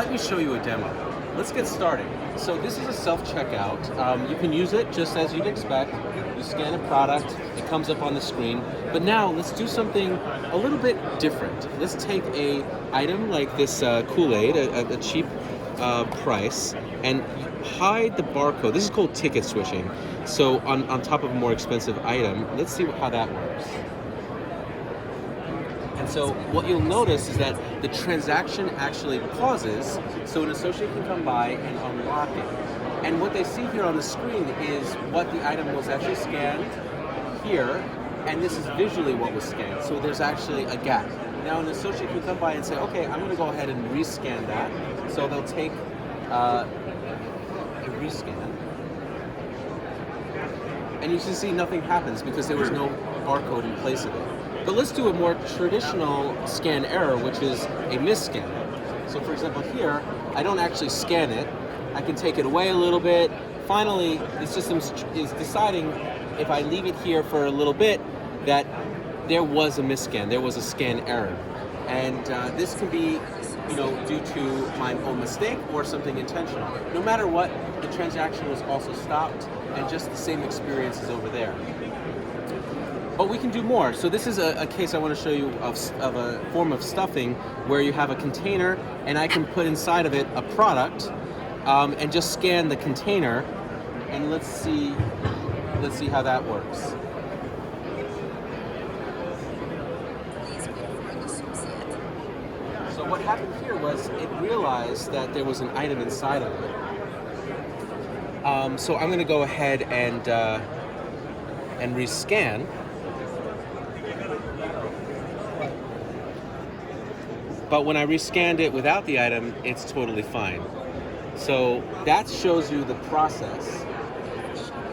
let me show you a demo. Let's get started. So this is a self-checkout. You can use it just as you'd expect. You scan a product, it comes up on the screen. But now let's do something a little bit different. Let's take a item like this Kool-Aid, a cheap price, and hide the barcode. This is called ticket switching. So on top of a more expensive item, let's see how that works. And so what you'll notice is that the transaction actually pauses, so an associate can come by and unlock it. And what they see here on the screen is what the item was actually scanned here, and this is visually what was scanned. So there's actually a gap. Now an associate can come by and say, okay, I'm gonna go ahead and rescan that. So they'll take a rescan. And you can see nothing happens because there was no barcode in place of it. But let's do a more traditional scan error, which is a misscan. So for example here, I don't actually scan it. I can take it away a little bit. Finally, the system is deciding if I leave it here for a little bit that there was a misscan, there was a scan error. And this can be due to my own mistake or something intentional. No matter what, the transaction was also stopped and just the same experience is over there. But we can do more. So this is a case I want to show you of a form of stuffing where you have a container and I can put inside of it a product and just scan the container, and let's see how that works. So what happened here was it realized that there was an item inside of it. So I'm going to go ahead and rescan. But when I rescanned it without the item, it's totally fine. So that shows you the process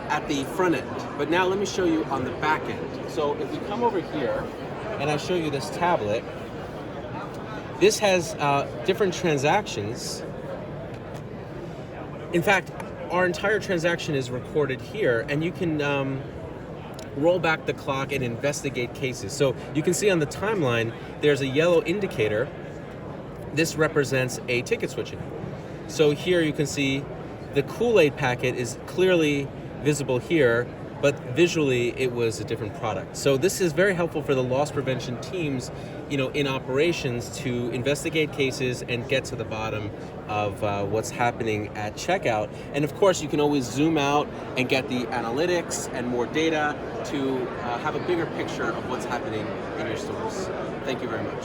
at the front end. But now let me show you on the back end. So if we come over here and I show you this tablet, this has different transactions. In fact, our entire transaction is recorded here, and you can roll back the clock and investigate cases. So you can see on the timeline, there's a yellow indicator. This represents a ticket switching. So here you can see the Kool-Aid packet is clearly visible here, but visually it was a different product. So this is very helpful for the loss prevention teams, in operations to investigate cases and get to the bottom of what's happening at checkout. And of course, you can always zoom out and get the analytics and more data to have a bigger picture of what's happening in your stores. Thank you very much.